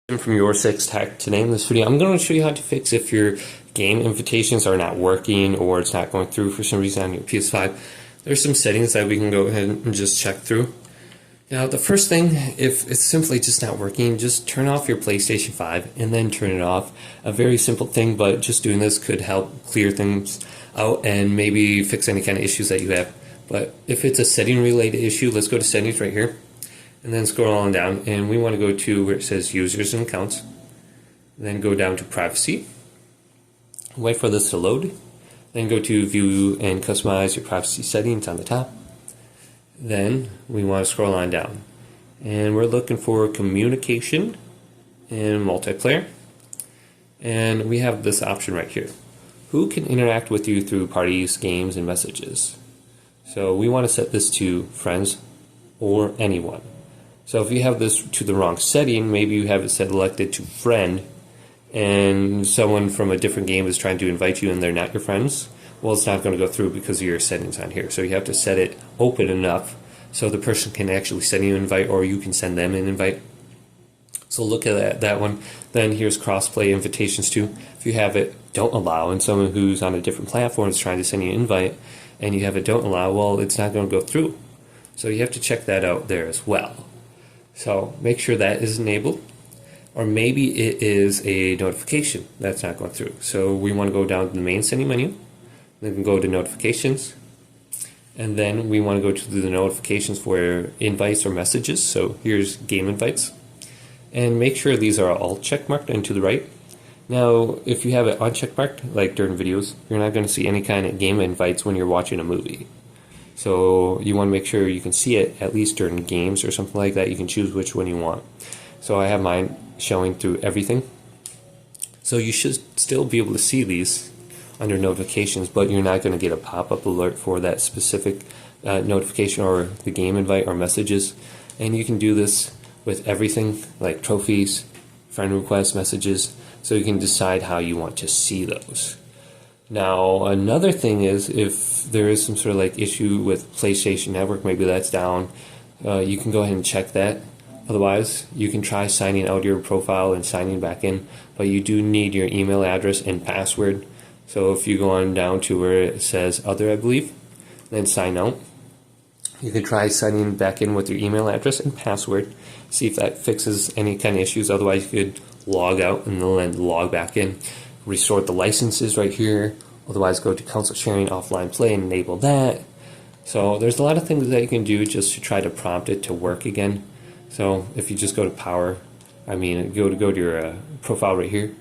From YourSixTech. Today in this video I'm going to show you how to fix if your game invitations are not working or it's not going through for some reason on your PS5. There's some settings that we can go ahead and just check through. Now the first thing, if it's simply just not working, just turn off your PlayStation 5 and then turn it off. A very simple thing, but just doing this could help clear things out and maybe fix any kind of issues that you have. But if it's a setting related issue, let's go to settings right here. And then scroll on down, and we want to go to where it says users and accounts. Then go down to privacy. Wait for this to load. Then go to view and customize your privacy settings on the top. Then we want to scroll on down. And we're looking for communication and multiplayer. And we have this option right here. Who can interact with you through parties, games, and messages? So we want to set this to friends or anyone. So if you have this to the wrong setting, maybe you have it selected to friend and someone from a different game is trying to invite you and they're not your friends, well, it's not going to go through because of your settings on here. So you have to set it open enough so the person can actually send you an invite or you can send them an invite. So look at that one. Then here's crossplay invitations too. If you have it don't allow and someone who's on a different platform is trying to send you an invite and you have it don't allow, well, it's not going to go through. So you have to check that out there as well. So make sure that is enabled, or maybe it is a notification that's not going through. So we want to go down to the main setting menu, then go to notifications, and then we want to go to the notifications for invites or messages. So here's game invites, and make sure these are all checkmarked and to the right. Now if you have it uncheckmarked, like during videos, you're not going to see any kind of game invites when you're watching a movie. So you want to make sure you can see it at least during games or something like that. You can choose which one you want. So I have mine showing through everything. So you should still be able to see these under notifications, but you're not going to get a pop-up alert for that specific notification or the game invite or messages. And you can do this with everything like trophies, friend requests, messages, so you can decide how you want to see those. Now another thing is if there is some sort of like issue with PlayStation Network, maybe that's down, you can go ahead and check that. Otherwise you can try signing out your profile and signing back in, but you do need your email address and password. So if you go on down to where it says other, I believe, then sign out, you can try signing back in with your email address and password, see if that fixes any kind of issues. Otherwise you could log out and then log back in. Restore the licenses right here. Otherwise go to console sharing, offline play, and enable that. So there's a lot of things that you can do just to try to prompt it to work again. So if you just go to go to your profile right here,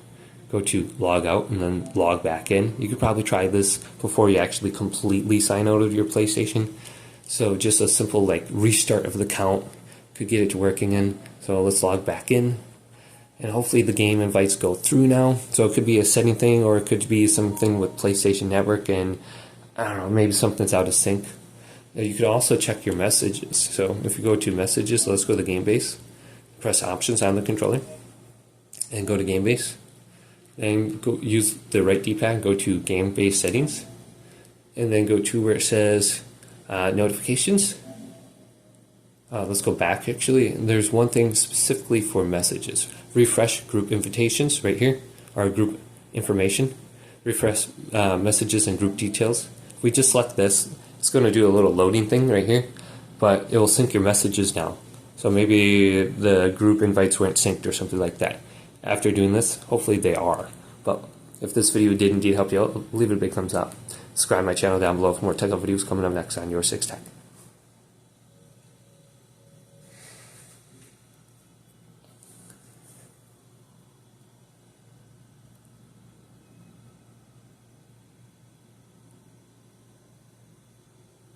go to log out and then log back in. You could probably try this before you actually completely sign out of your PlayStation. So just a simple like restart of the account could get it to work again. So let's log back in. And hopefully the game invites go through now. So it could be a setting thing, or it could be something with PlayStation Network, and I don't know, maybe something's out of sync. You could also check your messages. So if you go to messages, let's go to game base, press options on the controller, and go to game base. Then go use the right D-pad, go to game base settings, and then go to where it says notifications. Let's go back actually. There's one thing specifically for messages. Refresh group invitations right here, or group information. Refresh messages and group details. If we just select this, it's going to do a little loading thing right here, but it will sync your messages now. So maybe the group invites weren't synced or something like that. After doing this, hopefully they are. But if this video did indeed help you out, leave it a big thumbs up. Subscribe to my channel down below for more technical videos coming up next on YourSixTech.